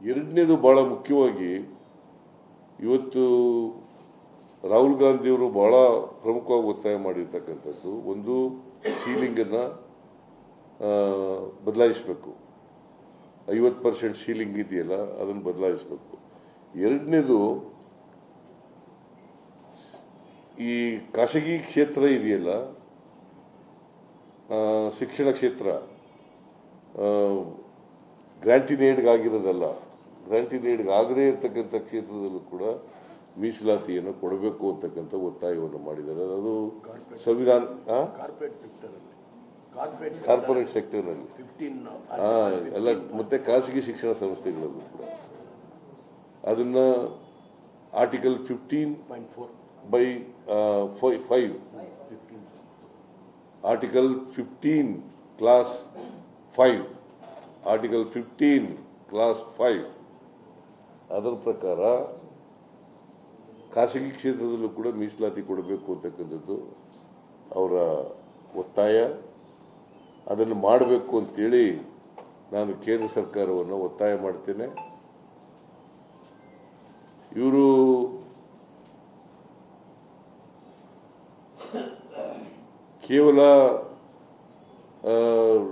ಎರಡನೇದು ಬಹಳ ಮುಖ್ಯವಾಗಿ ಇವತ್ತು ರಾಹುಲ್ ಗಾಂಧಿಯವರು ಬಹಳ ಪ್ರಮುಖವಾಗಿ ಒತ್ತಾಯ ಮಾಡಿರ್ತಕ್ಕಂಥದ್ದು ಒಂದು ಸೀಲಿಂಗನ್ನು ಬದಲಾಯಿಸಬೇಕು. 50% ಸೀಲಿಂಗ್ ಇದೆಯಲ್ಲ ಅದನ್ನು ಬದಲಾಯಿಸಬೇಕು. ಎರಡನೇದು ಈ ಖಾಸಗಿ ಕ್ಷೇತ್ರ ಇದೆಯಲ್ಲ, ಶಿಕ್ಷಣ ಕ್ಷೇತ್ರ ಗ್ರಾಂಟಿನ್ ಏಡ್ಗಾಗಿರೋದಲ್ಲ, ಗ್ರಾಂಟಿನ್ ಏಡ್ಗಾಗದೇ ಇರತಕ್ಕಂಥ ಕ್ಷೇತ್ರದಲ್ಲೂ ಕೂಡ ಮೀಸಲಾತಿಯನ್ನು ಕೊಡಬೇಕು ಅಂತಕ್ಕಂಥ ಒತ್ತಾಯವನ್ನು ಮಾಡಿದ್ದಾರೆ. ಅದು ಸಂವಿಧಾನ ಕಾರ್ಪೊರೇಟ್ ಸೆಕ್ಟರ್ನಲ್ಲಿ ಎಲ್ಲ ಮತ್ತೆ ಖಾಸಗಿ ಶಿಕ್ಷಣ ಸಂಸ್ಥೆಗಳಲ್ಲೂ ಕೂಡ ಅದನ್ನ article 15/5 article 15 class 5 article 15 class 5 ಅದರ ಪ್ರಕಾರ ಖಾಸಗಿ ಕ್ಷೇತ್ರದಲ್ಲೂ ಕೂಡ ಮೀಸಲಾತಿ ಕೊಡಬೇಕು ಅಂತಕ್ಕಂಥದ್ದು ಅವರ ಒತ್ತಾಯ. ಅದನ್ನು ಮಾಡಬೇಕು ಅಂತೇಳಿ ನಾನು ಕೇಂದ್ರ ಸರ್ಕಾರವನ್ನು ಒತ್ತಾಯ ಮಾಡ್ತೇನೆ. ಇವರು ಕೇವಲ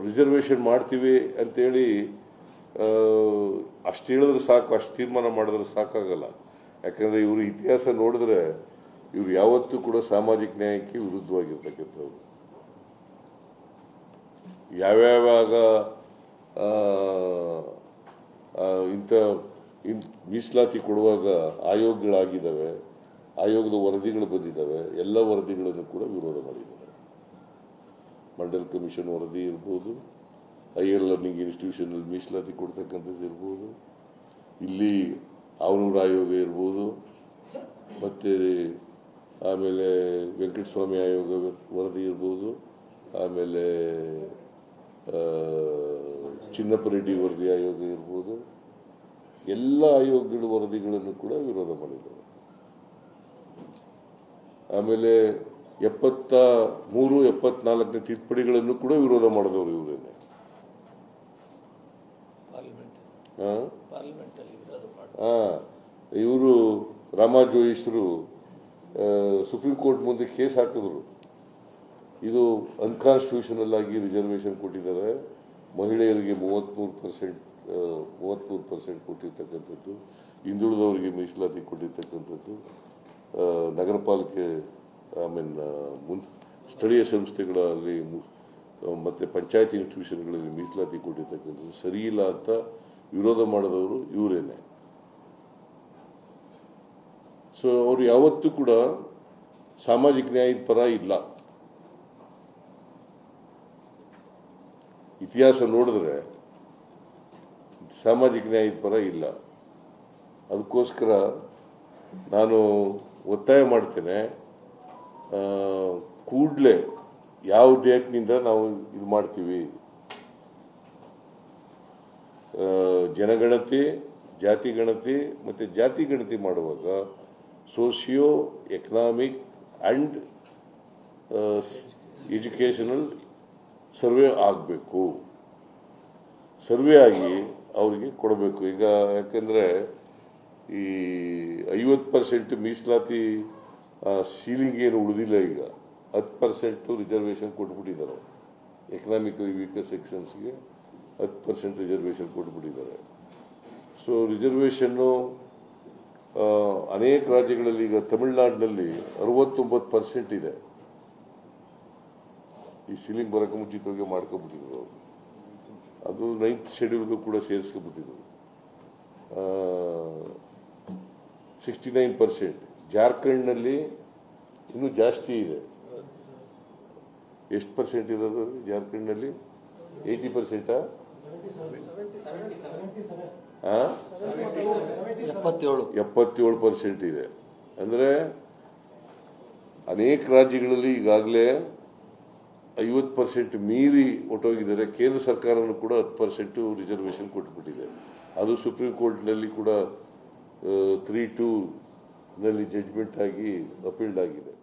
ರಿಸರ್ವೇಷನ್ ಮಾಡ್ತೀವಿ ಅಂತೇಳಿ ಅಷ್ಟು ಹೇಳಿದ್ರೆ ಸಾಕು, ಅಷ್ಟು ತೀರ್ಮಾನ ಮಾಡಿದ್ರೆ ಸಾಕಾಗಲ್ಲ. ಯಾಕಂದರೆ ಇವರು ಇತಿಹಾಸ ನೋಡಿದ್ರೆ ಇವರು ಯಾವತ್ತೂ ಕೂಡ ಸಾಮಾಜಿಕ ನ್ಯಾಯಕ್ಕೆ ವಿರುದ್ಧವಾಗಿರ್ತಕ್ಕಂಥವ್ರು. ಯಾವ್ಯಾವಾಗ ಇಂಥ ಮೀಸಲಾತಿ ಕೊಡುವಾಗ ಆಯೋಗಗಳಾಗಿದ್ದಾವೆ, ಆಯೋಗದ ವರದಿಗಳು ಬಂದಿದ್ದಾವೆ, ಎಲ್ಲ ವರದಿಗಳನ್ನು ಕೂಡ ವಿರೋಧ ಮಾಡಿದ್ದಾರೆ. ಮಂಡಲ್ ಕಮಿಷನ್ ವರದಿ ಇರ್ಬೋದು, ಹೈಯರ್ ಲರ್ನಿಂಗ್ ಇನ್ಸ್ಟಿಟ್ಯೂಷನಲ್ಲಿ ಮೀಸಲಾತಿ ಕೊಡ್ತಕ್ಕಂಥದ್ದು ಇರ್ಬೋದು, ಇಲ್ಲಿ ಆವನೂರು ಆಯೋಗ ಇರ್ಬೋದು, ಮತ್ತು ಆಮೇಲೆ ವೆಂಕಟಸ್ವಾಮಿ ಆಯೋಗ ವರದಿ ಇರ್ಬೋದು, ಆಮೇಲೆ ಚಿನ್ನಪ್ಪ ರೆಡ್ಡಿ ವರದಿ ಆಯೋಗ ಇರ್ಬೋದು, ಎಲ್ಲ ಆಯೋಗಗಳ ವರದಿಗಳನ್ನು ಕೂಡ ವಿರೋಧ ಮಾಡಿದ್ದಾರೆ. ಆಮೇಲೆ 73, 74ನೇ ತಿದ್ದುಪಡಿಗಳನ್ನು ಕೂಡ ವಿರೋಧ ಮಾಡಿದವರು ಇವರೇನೆ. ಇವರು ರಾಮಾ ಜೋಯಿಸರು ಸುಪ್ರೀಂ ಕೋರ್ಟ್ ಮುಂದೆ ಕೇಸ್ ಹಾಕಿದ್ರು. ಇದು ಅನ್ಕಾನ್ಸ್ಟಿಟ್ಯೂಷನಲ್ ಆಗಿ ರಿಸರ್ವೇಷನ್ ಕೊಟ್ಟಿದ್ದಾರೆ, ಮಹಿಳೆಯರಿಗೆ 33% ಕೊಟ್ಟಿರ್ತಕ್ಕಂಥದ್ದು, ಹಿಂದುಳಿದವರಿಗೆ ಮೀಸಲಾತಿ ಕೊಟ್ಟಿರ್ತಕ್ಕಂಥದ್ದು, ನಗರ ಪಾಲಿಕೆ ಸ್ಥಳೀಯ ಸಂಸ್ಥೆಗಳಲ್ಲಿ ಮತ್ತು ಪಂಚಾಯತ್ ಇನ್ಸ್ಟಿಟ್ಯೂಷನ್ಗಳಲ್ಲಿ ಮೀಸಲಾತಿ ಕೊಟ್ಟಿರ್ತಕ್ಕಂಥದ್ದು ಸರಿ ಇಲ್ಲ ಅಂತ ವಿರೋಧ ಮಾಡಿದವರು ಇವರೇನೆ. ಸೊ ಅವರು ಯಾವತ್ತೂ ಕೂಡ ಸಾಮಾಜಿಕ ನ್ಯಾಯದ ಪರ ಇಲ್ಲ. ಇತಿಹಾಸ ನೋಡಿದ್ರೆ ಸಾಮಾಜಿಕ ನ್ಯಾಯದ ಪರ ಇಲ್ಲ. ಅದಕ್ಕೋಸ್ಕರ ನಾನು ಒತ್ತಾಯ ಮಾಡ್ತೇನೆ, ಕೂಡಲೇ ಯಾವ ಡೇಟ್ನಿಂದ ನಾವು ಇದು ಮಾಡ್ತೀವಿ, ಜನಗಣತಿ, ಜಾತಿ ಗಣತಿ ಮತ್ತು ಜಾತಿ ಗಣತಿ ಮಾಡುವಾಗ socio economic and educational survey ಆಗಬೇಕು. ಸರ್ವೆ ಆಗಿ ಅವರಿಗೆ ಕೊಡಬೇಕು. ಈಗ ಯಾಕೆಂದರೆ ಈ 50% ಮೀಸಲಾತಿ ಸೀಲಿಂಗ್ ಏನು ಉಳಿದಿಲ್ಲ. ಈಗ 10% ರಿಸರ್ವೇಷನ್ ಕೊಟ್ಬಿಟ್ಟಿದ್ದಾರೆ. ಎಕನಾಮಿಕಲಿ ವೀಕರ್ ಸೆಕ್ಷನ್ಸ್ಗೆ 10% ರಿಸರ್ವೇಷನ್ ಕೊಟ್ಬಿಟ್ಟಿದ್ದಾರೆ. ಸೊ ರಿಸರ್ವೇಷನ್ನು ಅನೇಕ ರಾಜ್ಯಗಳಲ್ಲಿ, ಈಗ ತಮಿಳುನಾಡಿನಲ್ಲಿ 69% ಇದೆ. ಈ ಸೀಲಿಂಗ್ ಬರೋಕ್ಕೆ ಮುಂಚಿತವಾಗಿ ಮಾಡ್ಕೊಬಿಟ್ಟಿದ್ರು ಅವರು. ಅದು 9th ಶೆಡ್ಯೂಲ್ಗೂ ಕೂಡ ಸೇರಿಸ್ಕೊಬಿಟ್ಟಿದ್ರು. 69%. ಜಾರ್ಖಂಡ್ನಲ್ಲಿ ಇನ್ನೂ ಜಾಸ್ತಿ ಇದೆ. ಎಷ್ಟು ಪರ್ಸೆಂಟ್ ಇರೋದು ಜಾರ್ಖಂಡ್ನಲ್ಲಿ? 80%? 77% ಇದೆ. ಅಂದರೆ ಅನೇಕ ರಾಜ್ಯಗಳಲ್ಲಿ ಈಗಾಗಲೇ 50% ಮೀರಿ ಹೊಟ್ಟೋಗಿದ್ದಾರೆ. ಕೇಂದ್ರ ಸರ್ಕಾರನೂ ಕೂಡ 10% ರಿಸರ್ವೇಷನ್ ಕೊಟ್ಟುಬಿಟ್ಟಿದೆ. ಅದು ಸುಪ್ರೀಂ ಕೋರ್ಟ್ನಲ್ಲಿ ಕೂಡ 3-2 ನಲ್ಲಿ ಜಡ್ಜ್ಮೆಂಟ್ ಆಗಿ ಅಪೀಲ್ಡ್ ಆಗಿದೆ.